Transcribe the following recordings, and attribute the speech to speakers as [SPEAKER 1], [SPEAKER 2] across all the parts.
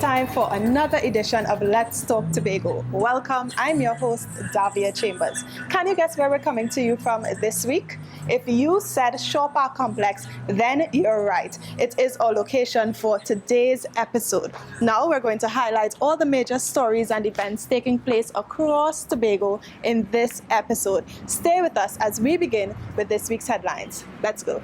[SPEAKER 1] time for another edition of Let's Talk Tobago. Welcome, I'm your host, Davia Chambers. Can you guess where we're coming to you from this week? If you said Shaw Park Complex, then you're right. It is our location for today's episode. Now we're going to highlight all the major stories and events taking place across Tobago in this episode. Stay with us as we begin with this week's headlines. Let's go.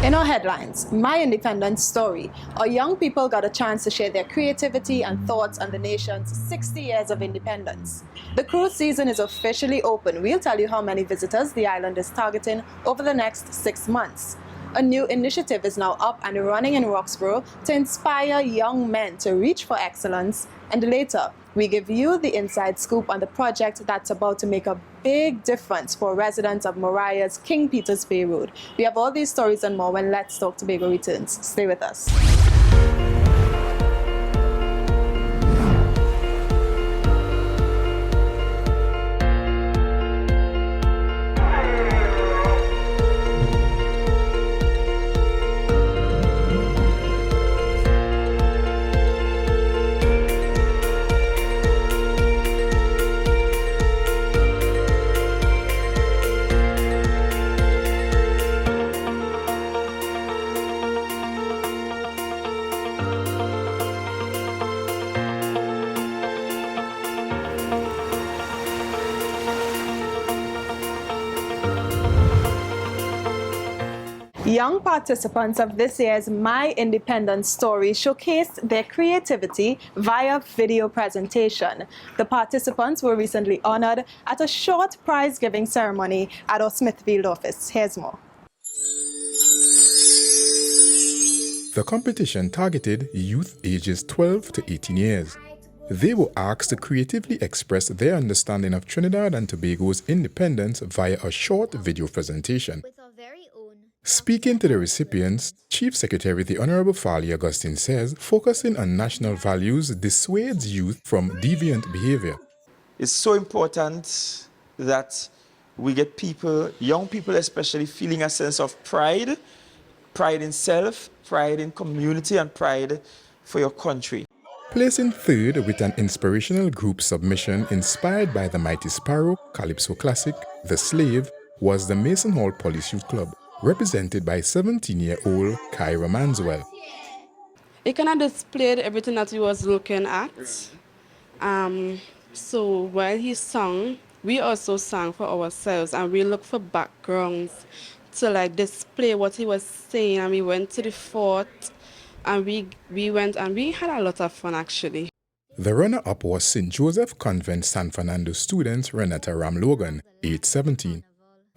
[SPEAKER 1] In our headlines, My Independence Story. Our young people got a chance to share their creativity and thoughts on the nation's 60 years of independence. The cruise season is officially open. We'll tell you how many visitors the island is targeting over the next 6 months. A new initiative is now up and running in Roxborough to inspire young men to reach for excellence. And later, we give you the inside scoop on the project that's about to make a big difference for residents of Mariah's King Peter's Bay Road. We have all these stories and more when Let's Talk Tobago returns. Stay with us. Young participants of this year's My Independence Story showcased their creativity via video presentation. The participants were recently honored at a short prize-giving ceremony at our Smithfield office. Here's more.
[SPEAKER 2] The competition targeted youth ages 12 to 18 years. They were asked to creatively express their understanding of Trinidad and Tobago's independence via a short video presentation. Speaking to the recipients, Chief Secretary the Honorable Farley Augustine says focusing on national values dissuades youth from deviant behavior.
[SPEAKER 3] It's so important that we get people, young people especially, feeling a sense of pride, pride in self, pride in community, and pride for your country.
[SPEAKER 2] Placing third with an inspirational group submission inspired by the Mighty Sparrow, Calypso Classic, The Slave, was the Mason Hall Police Youth Club, represented by 17-year-old Kyra Manswell.
[SPEAKER 4] It kind of displayed everything that he was looking at. So while he sang, we also sang for ourselves, and we looked for backgrounds to display what he was saying. And we went to the fort, and we went and we had a lot of fun actually.
[SPEAKER 2] The runner-up was St. Joseph Convent San Fernando student Renata Ramlogan, age 17.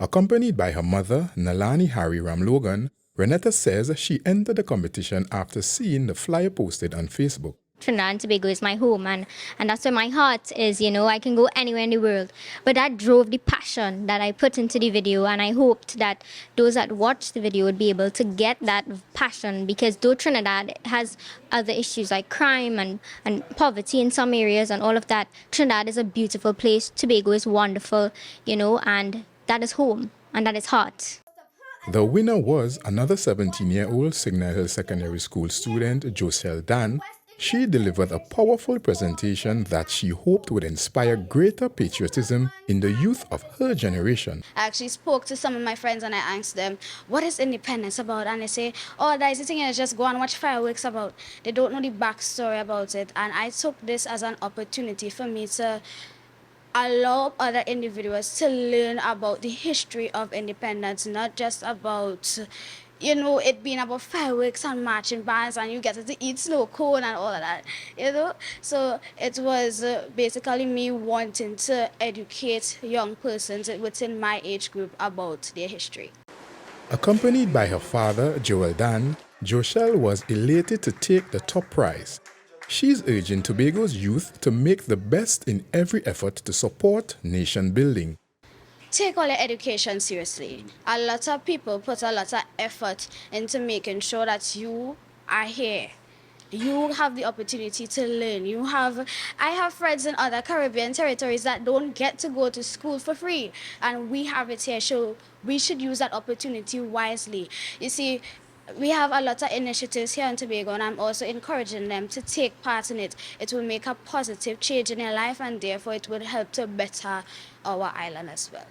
[SPEAKER 2] Accompanied by her mother, Nalani Harry Ramlogan, Renata says she entered the competition after seeing the flyer posted on Facebook.
[SPEAKER 5] Trinidad and Tobago is my home, and that's where my heart is, I can go anywhere in the world. But that drove the passion that I put into the video, and I hoped that those that watched the video would be able to get that passion, because though Trinidad has other issues like crime and poverty in some areas and all of that, Trinidad is a beautiful place, Tobago is wonderful, and that is home, and that is heart.
[SPEAKER 2] The winner was another 17-year-old Signal Hill Secondary School student, Joselle Dan. She delivered a powerful presentation that she hoped would inspire greater patriotism in the youth of her generation.
[SPEAKER 6] I actually spoke to some of my friends and I asked them, what is independence about? And they say, oh, that is the thing, you just go and watch fireworks about. They don't know the backstory about it. And I took this as an opportunity for me to allow other individuals to learn about the history of independence, not just about, it being about fireworks and marching bands and you get to eat snow cone and all of that, So it was basically me wanting to educate young persons within my age group about their history.
[SPEAKER 2] Accompanied by her father, Joel Dan, Joshelle was elated to take the top prize. She's urging Tobago's youth to make the best in every effort to support nation building.
[SPEAKER 6] Take all your education seriously. A lot of people put a lot of effort into making sure that you are here. You have the opportunity to learn. I have friends in other Caribbean territories that don't get to go to school for free, and we have it here, so we should use that opportunity wisely. You see, We have a lot of initiatives here in Tobago, and I'm also encouraging them to take part in it. It will make a positive change in their life, and therefore it will help to better our island as well.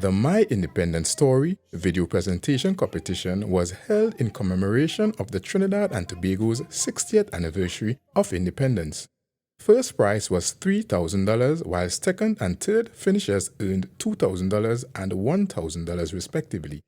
[SPEAKER 2] The My Independence Story video presentation competition was held in commemoration of the Trinidad and Tobago's 60th anniversary of independence. First prize was $3,000, while second and third finishers earned $2,000 and $1,000 respectively.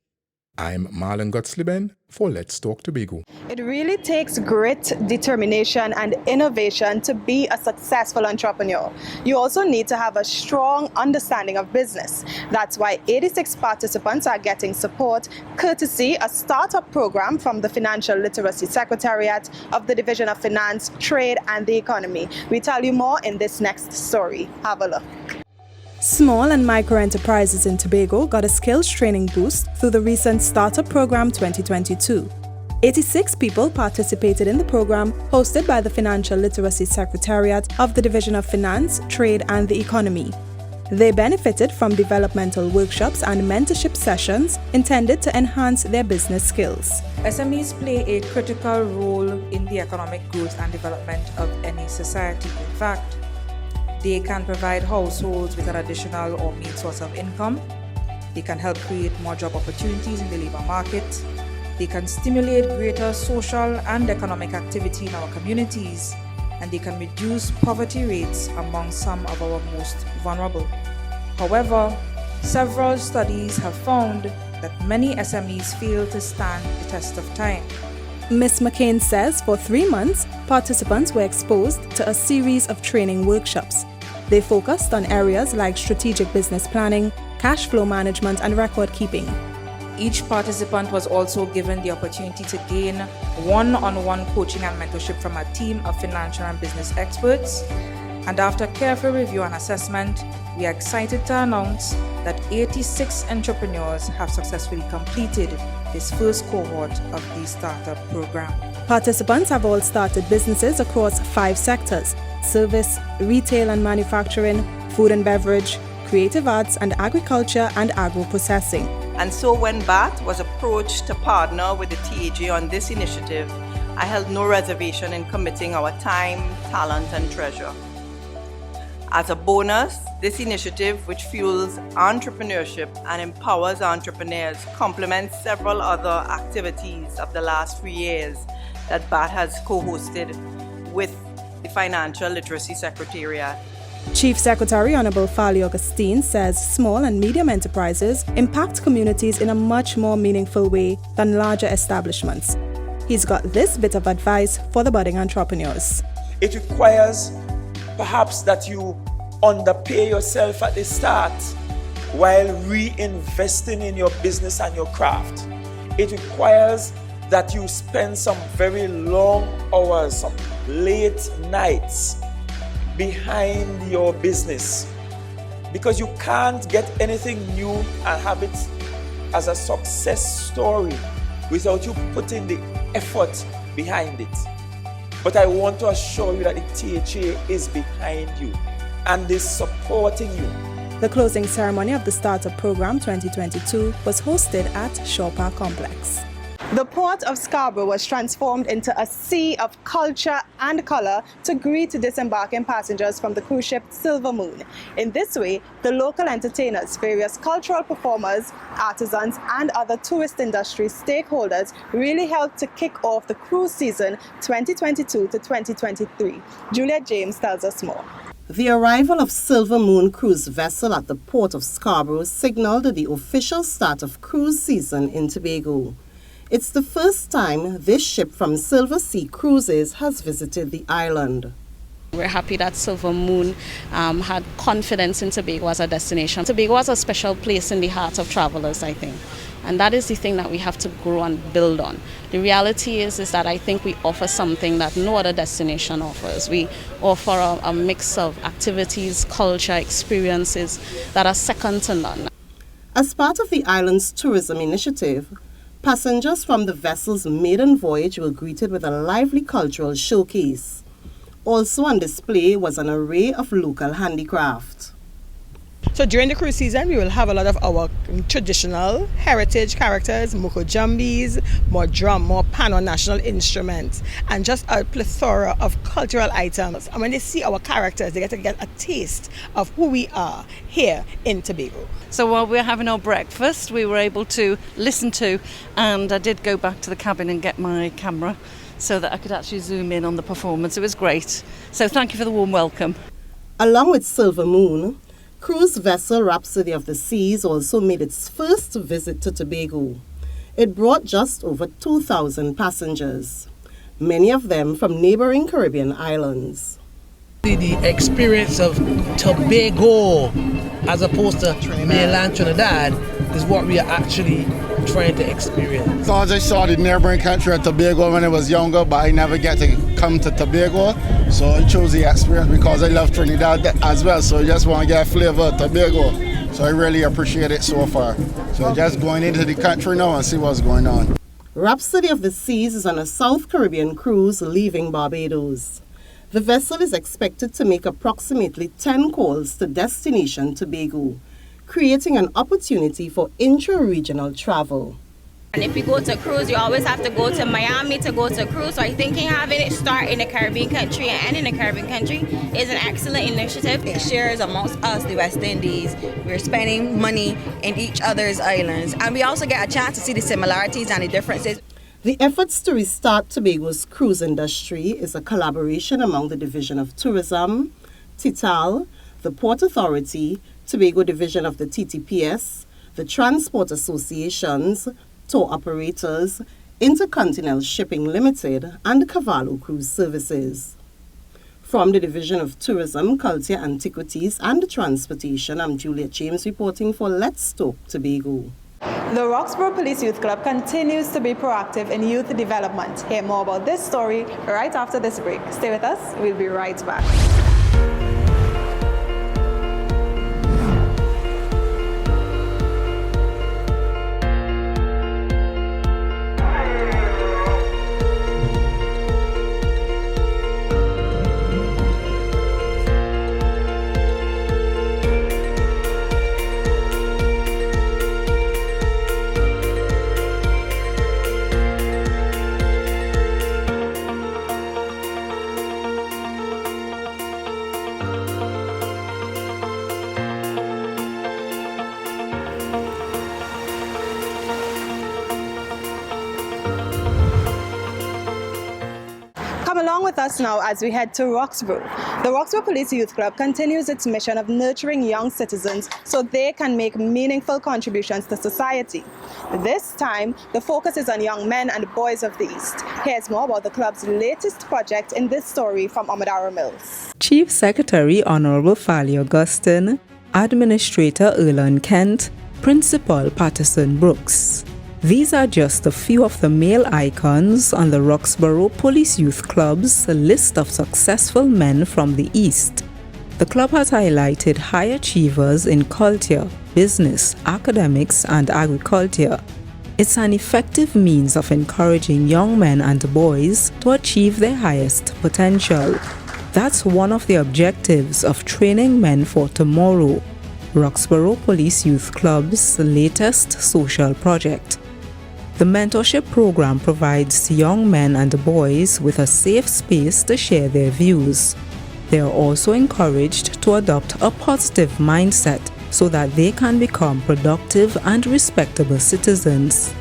[SPEAKER 2] I'm Marlon Gottslieben for Let's Talk Tobago.
[SPEAKER 1] It really takes grit, determination, and innovation to be a successful entrepreneur. You also need to have a strong understanding of business. That's why 86 participants are getting support, courtesy a startup program from the Financial Literacy Secretariat of the Division of Finance, Trade, and the Economy. We tell you more in this next story. Have a look. Small and micro enterprises in Tobago got a skills training boost through the recent Startup Program 2022. 86 people participated in the program hosted by the Financial Literacy Secretariat of the Division of Finance, Trade and the Economy. They benefited from developmental workshops and mentorship sessions intended to enhance their business skills.
[SPEAKER 7] SMEs play a critical role in the economic growth and development of any society. In fact, they can provide households with an additional or main source of income. They can help create more job opportunities in the labor market. They can stimulate greater social and economic activity in our communities, and they can reduce poverty rates among some of our most vulnerable. However, several studies have found that many SMEs fail to stand the test of time.
[SPEAKER 1] Ms. McCain says for 3 months, participants were exposed to a series of training workshops. They focused on areas like strategic business planning, cash flow management, and record keeping.
[SPEAKER 7] Each participant was also given the opportunity to gain one-on-one coaching and mentorship from a team of financial and business experts. And after careful review and assessment, we are excited to announce that 86 entrepreneurs have successfully completed this first cohort of the startup program.
[SPEAKER 1] Participants have all started businesses across 5 sectors: service, retail and manufacturing, food and beverage, creative arts, and agriculture and agro-processing.
[SPEAKER 8] And so when BAT was approached to partner with the TAJ on this initiative, I held no reservation in committing our time, talent, and treasure. As a bonus, this initiative, which fuels entrepreneurship and empowers entrepreneurs, complements several other activities of the last 3 years that BAT has co-hosted with the Financial Literacy Secretariat.
[SPEAKER 1] Chief Secretary Honorable Fali Augustine says small and medium enterprises impact communities in a much more meaningful way than larger establishments. He's got this bit of advice for the budding entrepreneurs.
[SPEAKER 3] It requires perhaps that you underpay yourself at the start while reinvesting in your business and your craft. It requires that you spend some very long hours, some late nights behind your business, because you can't get anything new and have it as a success story without you putting the effort behind it. But I want to assure you that the THA is behind you and is supporting you.
[SPEAKER 1] The closing ceremony of the Startup Program 2022 was hosted at Shaw Park Complex. The port of Scarborough was transformed into a sea of culture and color to greet disembarking passengers from the cruise ship Silver Moon. In this way, the local entertainers, various cultural performers, artisans, and other tourist industry stakeholders really helped to kick off the cruise season 2022 to 2023. Juliet James tells us more.
[SPEAKER 9] The arrival of Silver Moon cruise vessel at the port of Scarborough signaled the official start of cruise season in Tobago. It's the first time this ship from Silver Sea Cruises has visited the island.
[SPEAKER 10] We're happy that Silver Moon had confidence in Tobago as a destination. Tobago is a special place in the heart of travelers, I think. And that is the thing that we have to grow and build on. The reality is that I think we offer something that no other destination offers. We offer a mix of activities, culture, experiences that are second to none.
[SPEAKER 9] As part of the island's tourism initiative, passengers from the vessel's maiden voyage were greeted with a lively cultural showcase. Also on display was an array of local handicraft.
[SPEAKER 11] So during the cruise season, we will have a lot of our traditional heritage characters, mukojambis, more drum, more pan or national instruments, and just a plethora of cultural items. And when they see our characters, they get to get a taste of who we are here in Tobago.
[SPEAKER 12] So while we were having our breakfast, we were able to listen to, and I did go back to the cabin and get my camera so that I could actually zoom in on the performance. It was great. So thank you for the warm welcome.
[SPEAKER 9] Along with Silver Moon, cruise vessel Rhapsody of the Seas also made its first visit to Tobago. It brought just over 2,000 passengers, many of them from neighboring Caribbean islands.
[SPEAKER 13] The experience of Tobago as opposed to mainland Trinidad is what we are actually trying to experience.
[SPEAKER 14] So I saw the neighboring country of Tobago when I was younger, but I never get to come to Tobago. So I chose the experience because I love Trinidad as well. So I just want to get a flavor of Tobago. So I really appreciate it so far. So just going into the country now and see what's going on.
[SPEAKER 9] Rhapsody of the Seas is on a South Caribbean cruise leaving Barbados. The vessel is expected to make approximately 10 calls to destination Tobago, creating an opportunity for intra-regional travel.
[SPEAKER 15] And if you go to cruise, you always have to go to Miami to go to cruise. So I think having it start in a Caribbean country and in a Caribbean country is an excellent initiative.
[SPEAKER 16] It shares amongst us, the West Indies. We're spending money in each other's islands. And we also get a chance to see the similarities and the differences.
[SPEAKER 9] The efforts to restart Tobago's cruise industry is a collaboration among the Division of Tourism, TITAL, the Port Authority, Tobago Division of the TTPS, the Transport Associations, tour operators, Intercontinental Shipping Limited, and Cavallo Cruise Services. From the Division of Tourism, Culture, Antiquities and Transportation, I'm Juliet James reporting for Let's Talk Tobago.
[SPEAKER 1] The Roxborough Police Youth Club continues to be proactive in youth development. Hear more about this story right after this break. Stay with us, we'll be right back. Along with us now as we head to Roxborough. The Roxborough Police Youth Club continues its mission of nurturing young citizens so they can make meaningful contributions to society. This time, the focus is on young men and boys of the East. Here's more about the club's latest project in this story from Amadara Mills.
[SPEAKER 17] Chief Secretary Honorable Fally Augustine, Administrator Erlan Kent, Principal Patterson Brooks. These are just a few of the male icons on the Roxborough Police Youth Club's list of successful men from the East. The club has highlighted high achievers in culture, business, academics, and agriculture. It's an effective means of encouraging young men and boys to achieve their highest potential. That's one of the objectives of Training Men for Tomorrow, Roxborough Police Youth Club's latest social project. The mentorship program provides young men and boys with a safe space to share their views. They are also encouraged to adopt a positive mindset so that they can become productive and respectable citizens.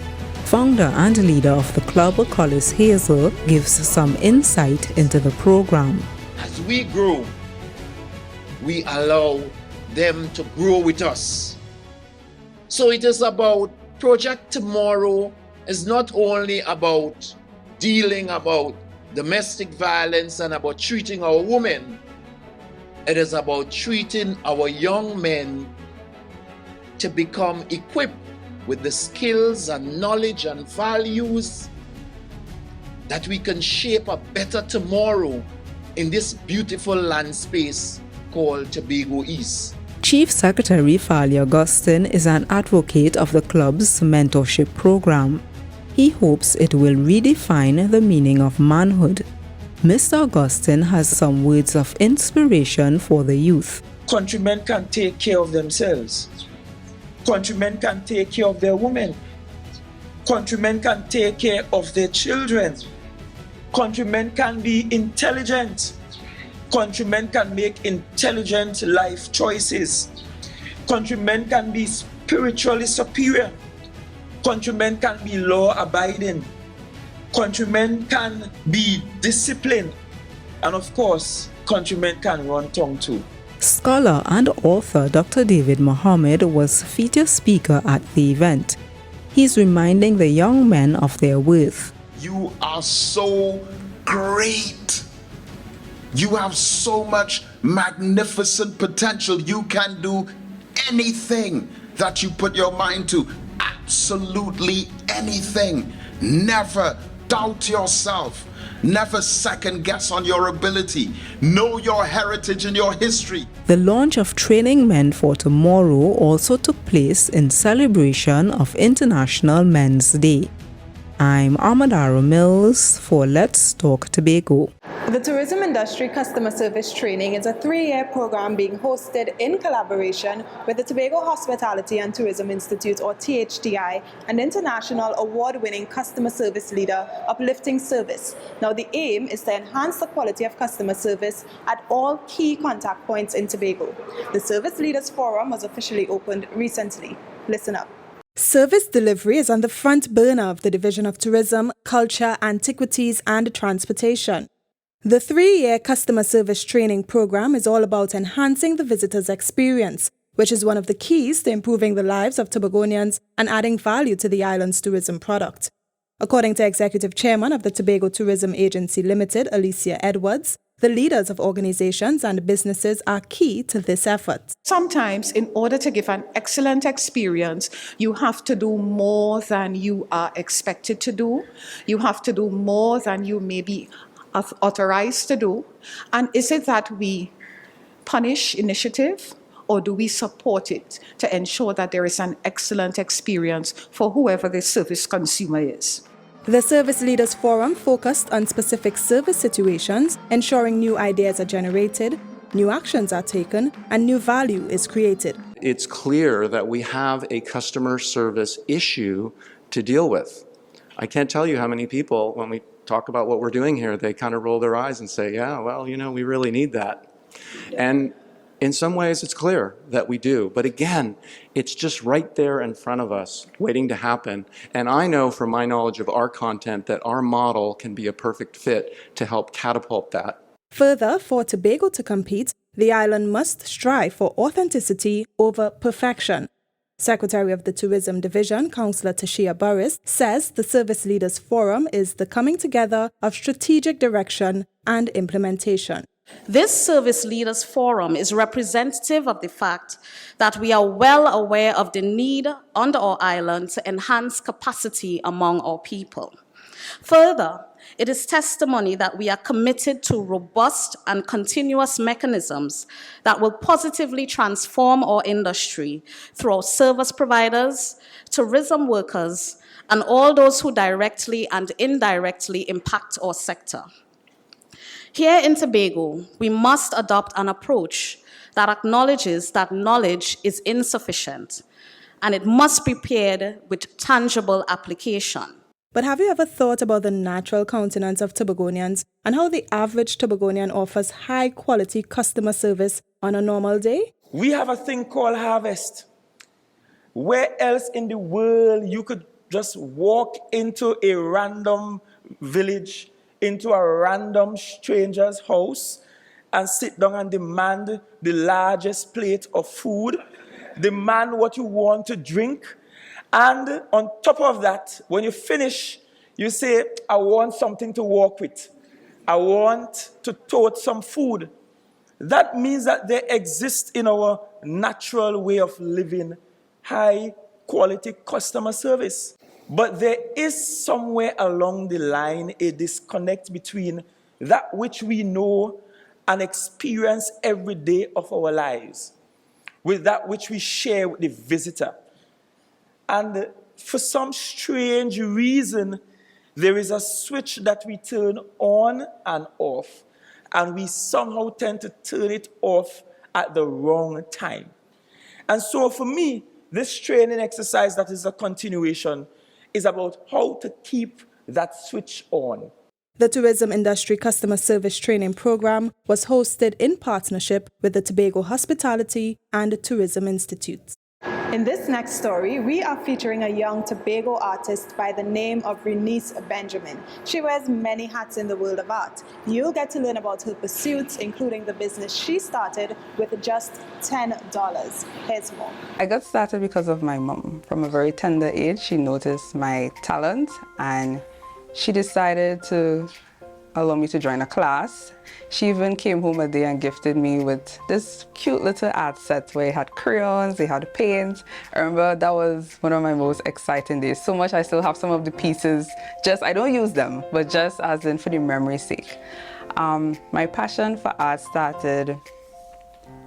[SPEAKER 17] Founder and leader of the club, Collis Hazel, gives some insight into the program.
[SPEAKER 18] As we grow, we allow them to grow with us. So it is about Project Tomorrow is not only about dealing about domestic violence and about treating our women. It is about treating our young men to become equipped with the skills and knowledge and values that we can shape a better tomorrow in this beautiful land space called Tobago East.
[SPEAKER 17] Chief Secretary Fally Augustine is an advocate of the club's mentorship program. He hopes it will redefine the meaning of manhood. Mr. Augustine has some words of inspiration for the youth.
[SPEAKER 3] Countrymen can take care of themselves. Countrymen can take care of their women. Countrymen can take care of their children. Countrymen can be intelligent. Countrymen can make intelligent life choices. Countrymen can be spiritually superior. Countrymen can be law-abiding. Countrymen can be disciplined. And of course, countrymen can run tongue too.
[SPEAKER 17] Scholar and author Dr. David Mohammed was featured speaker at the event. He's reminding the young men of their worth.
[SPEAKER 18] You are so great. You have so much magnificent potential. You can do anything that you put your mind to. Absolutely anything. Never doubt yourself. Never second guess on your ability. Know your heritage and your history.
[SPEAKER 17] The launch of Training Men for Tomorrow also took place in celebration of International Men's Day. I'm Amadara Mills for Let's Talk Tobago.
[SPEAKER 1] The tourism industry customer service training is a 3-year program being hosted in collaboration with the Tobago Hospitality and Tourism Institute, or THTI, an international award-winning customer service leader uplifting service. Now, the aim is to enhance the quality of customer service at all key contact points in Tobago. The Service Leaders Forum was officially opened recently. Listen up. Service delivery is on the front burner of the Division of Tourism, Culture, Antiquities and Transportation. The 3-year customer service training program is all about enhancing the visitor's experience, which is one of the keys to improving the lives of Tobagonians and adding value to the island's tourism product. According to Executive Chairman of the Tobago Tourism Agency Limited, Alicia Edwards, the leaders of organizations and businesses are key to this effort.
[SPEAKER 19] Sometimes, in order to give an excellent experience, you have to do more than you are expected to do. You have to do more than you may be authorized to do. And is it that we punish initiative, or do we support it to ensure that there is an excellent experience for whoever the service consumer is?
[SPEAKER 1] The Service Leaders Forum focused on specific service situations, ensuring new ideas are generated, new actions are taken, and new value is created.
[SPEAKER 20] It's clear that we have a customer service issue to deal with. I can't tell you how many people, when we talk about what we're doing here, they kind of roll their eyes and say, yeah, well, you know, we really need that. And in some ways, it's clear that we do. But again, it's just right there in front of us, waiting to happen. And I know from my knowledge of our content that our model can be a perfect fit to help catapult that.
[SPEAKER 1] Further, for Tobago to compete, the island must strive for authenticity over perfection. Secretary of the Tourism Division, Councillor Tashia Burris, says the Service Leaders Forum is the coming together of strategic direction and implementation.
[SPEAKER 21] This Service Leaders Forum is representative of the fact that we are well aware of the need on our island to enhance capacity among our people. Further, it is testimony that we are committed to robust and continuous mechanisms that will positively transform our industry through our service providers, tourism workers, and all those who directly and indirectly impact our sector. Here in Tobago, we must adopt an approach that acknowledges that knowledge is insufficient, and it must be paired with tangible application.
[SPEAKER 1] But have you ever thought about the natural countenance of Tobagonians and how the average Tobagonian offers high-quality customer service on a normal day?
[SPEAKER 3] We have a thing called harvest. Where else in the world you could just walk into a random village, into a random stranger's house, and sit down and demand the largest plate of food, demand what you want to drink, and on top of that, when you finish, you say, I want something to walk with. I want to tote some food. That means that there exists in our natural way of living high quality customer service. But there is somewhere along the line a disconnect between that which we know and experience every day of our lives with that which we share with the visitor. And for some strange reason, there is a switch that we turn on and off. And we somehow tend to turn it off at the wrong time. And so for me, this training exercise that is a continuation is about how to keep that switch on.
[SPEAKER 1] The Tourism Industry Customer Service Training Program was hosted in partnership with the Tobago Hospitality and Tourism Institute. In this next story, we are featuring a young Tobago artist by the name of Renice Benjamin. She wears many hats in the world of art. You'll get to learn about her pursuits, including the business she started with just $10. Here's more.
[SPEAKER 4] I got started because of my mom. From a very tender age, she noticed my talent and she decided to allow me to join a class. She even came home a day and gifted me with this cute little art set where it had crayons, they had paint. I remember that was one of my most exciting days. So much I still have some of the pieces, I don't use them, but just as in for the memory's sake. My passion for art started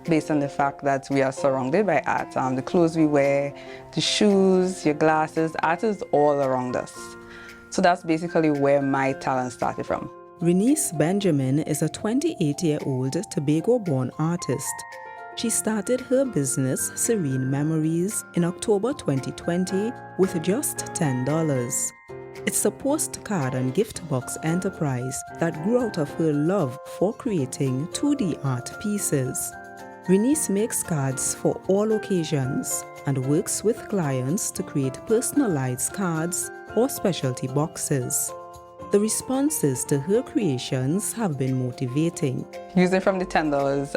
[SPEAKER 4] based on the fact that we are surrounded by art. The clothes we wear, the shoes, your glasses, art is all around us. So that's basically where my talent started from.
[SPEAKER 17] Renice Benjamin is a 28-year-old Tobago-born artist. She started her business, Serene Memories, in October 2020 with just $10. It's a postcard and gift box enterprise that grew out of her love for creating 2D art pieces. Renice makes cards for all occasions and works with clients to create personalized cards or specialty boxes. The responses to her creations have been motivating.
[SPEAKER 4] Using from the $10,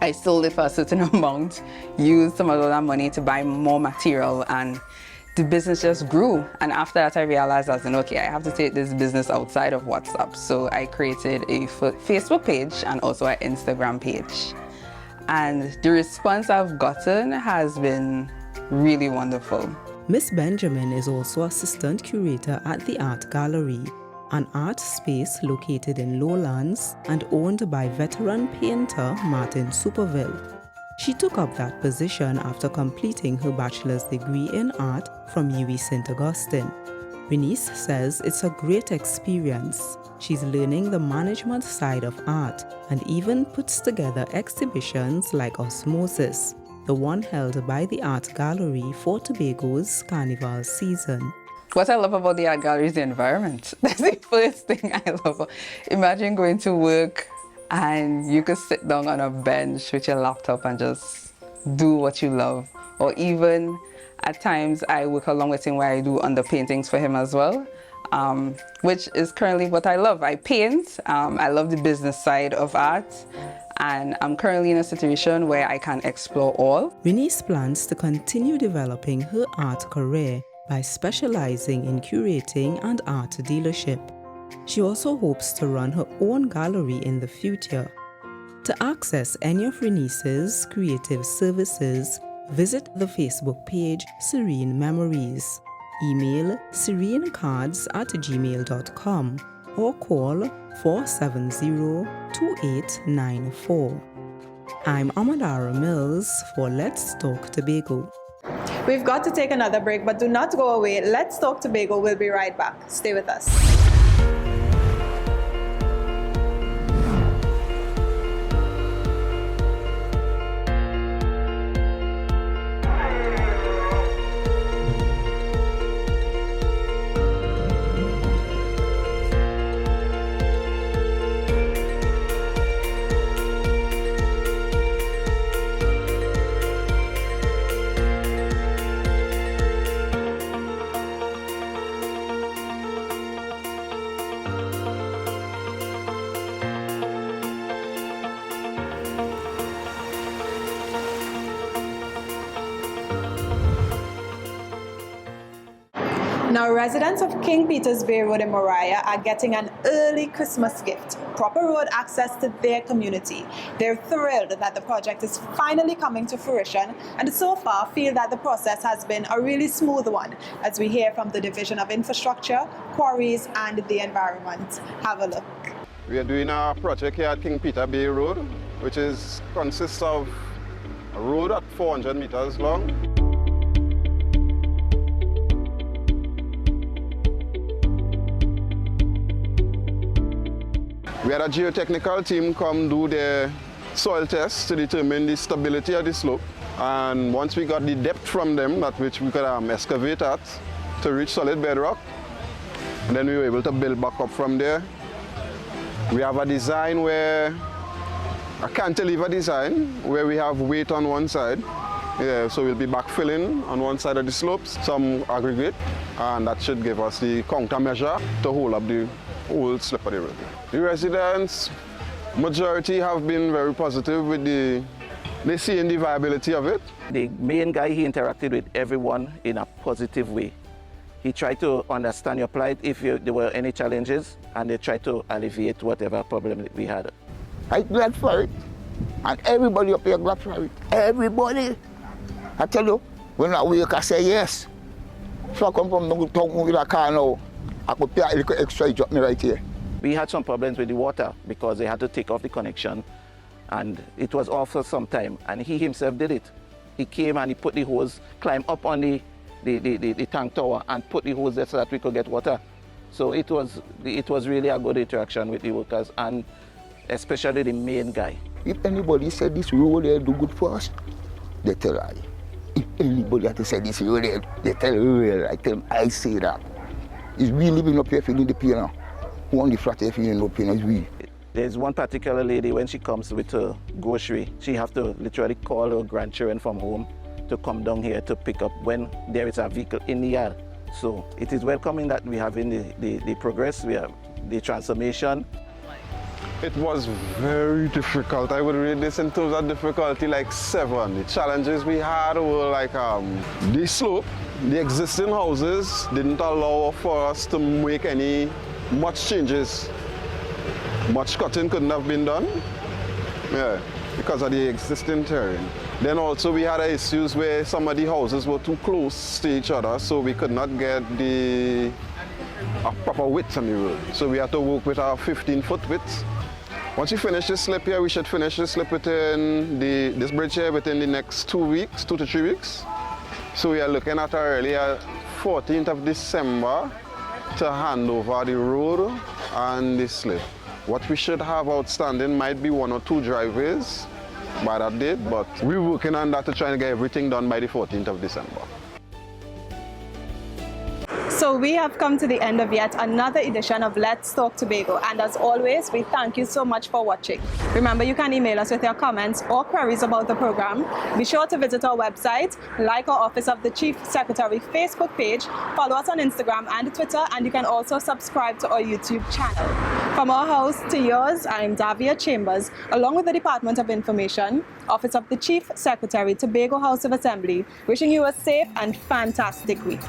[SPEAKER 4] I sold it for a certain amount, used some of that money to buy more material, and the business just grew. And after that, I realized I have to take this business outside of WhatsApp. So I created a Facebook page and also an Instagram page. And the response I've gotten has been really wonderful.
[SPEAKER 17] Miss Benjamin is also assistant curator at the Art Gallery, an art space located in Lowlands and owned by veteran painter Martin Superville. She took up that position after completing her bachelor's degree in art from UWI St. Augustine. Renice says it's a great experience. She's learning the management side of art and even puts together exhibitions like Osmosis, the one held by the Art Gallery for Tobago's Carnival season.
[SPEAKER 4] What I love about the Art Gallery is the environment. That's the first thing I love. Imagine going to work and you could sit down on a bench with your laptop and just do what you love. Or even at times I work along with him where I do underpaintings for him as well, which is currently what I love. I paint, I love the business side of art, and I'm currently in a situation where I can explore all.
[SPEAKER 17] Renice plans to continue developing her art career by specializing in curating and art dealership. She also hopes to run her own gallery in the future. To access any of Renice's creative services, visit the Facebook page Serene Memories, email serenecards@gmail.com or call 470-2894. I'm Amadara Mills for Let's Talk Tobago.
[SPEAKER 1] We've got to take another break, but do not go away. Let's Talk Tobago. We'll be right back. Stay with us. Now, residents of King Peter's Bay Road in Moriah are getting an early Christmas gift, proper road access to their community. They're thrilled that the project is finally coming to fruition, and so far feel that the process has been a really smooth one, as we hear from the Division of Infrastructure, Quarries and the Environment. Have a look.
[SPEAKER 22] We are doing a project here at King Peter Bay Road, which consists of a road at 400 meters long. We had a geotechnical team come do the soil tests to determine the stability of the slope. And once we got the depth from them, that which we could excavate at to reach solid bedrock, and then we were able to build back up from there. We have a design where, a cantilever design, where we have weight on one side. Yeah, so we'll be backfilling on one side of the slopes, some aggregate, and that should give us the countermeasure to hold up the whole slip of the road. The residents, majority have been very positive with they seeing the viability of it.
[SPEAKER 5] The main guy, he interacted with everyone in a positive way. He tried to understand your plight if there were any challenges, and they tried to alleviate whatever problem we had.
[SPEAKER 6] I'm glad for it, and everybody up here glad for it. Everybody. I tell you, when I wake, I say yes. So I come from the town with a car now. I could pay a little extra, he dropped me right here.
[SPEAKER 5] We had some problems with the water because they had to take off the connection, and it was off for some time, and he himself did it. He came and he put the hose, climbed up on the tank tower and put the hose there so that we could get water. So it was really a good interaction with the workers, and especially the main guy.
[SPEAKER 6] If anybody said this road here do good for us, they tell I. If anybody had to say this road here, they tell real. I tell them, I say that. It's we living up here feeling the pain now. Only flat here feeling no pain is we.
[SPEAKER 5] There's one particular lady, when she comes with her grocery, she has to literally call her grandchildren from home to come down here to pick up when there is a vehicle in the yard. So it is welcoming that we have in the progress, we have the transformation.
[SPEAKER 22] It was very difficult. I would rate this in terms of difficulty like 7. The challenges we had were like the slope. The existing houses didn't allow for us to make much changes. Much cutting couldn't have been done, because of the existing terrain. Then also we had issues where some of the houses were too close to each other, so we could not get a proper width on the road. So we had to work with our 15-foot width. Once we finish this slip here, we should finish this slip within this bridge here within the next 2 to 3 weeks. So we are looking at our earlier 14th of December to hand over the road and the slip. What we should have outstanding might be 1 or 2 driveways by that date, but we're working on that to try and get everything done by the 14th of December.
[SPEAKER 1] So we have come to the end of yet another edition of Let's Talk Tobago, and as always, we thank you so much for watching. Remember, you can email us with your comments or queries about the program. Be sure to visit our website, like our Office of the Chief Secretary Facebook page, follow us on Instagram and Twitter, and you can also subscribe to our YouTube channel. From our house to yours, I'm Davia Chambers, along with the Department of Information, Office of the Chief Secretary, Tobago House of Assembly, wishing you a safe and fantastic week.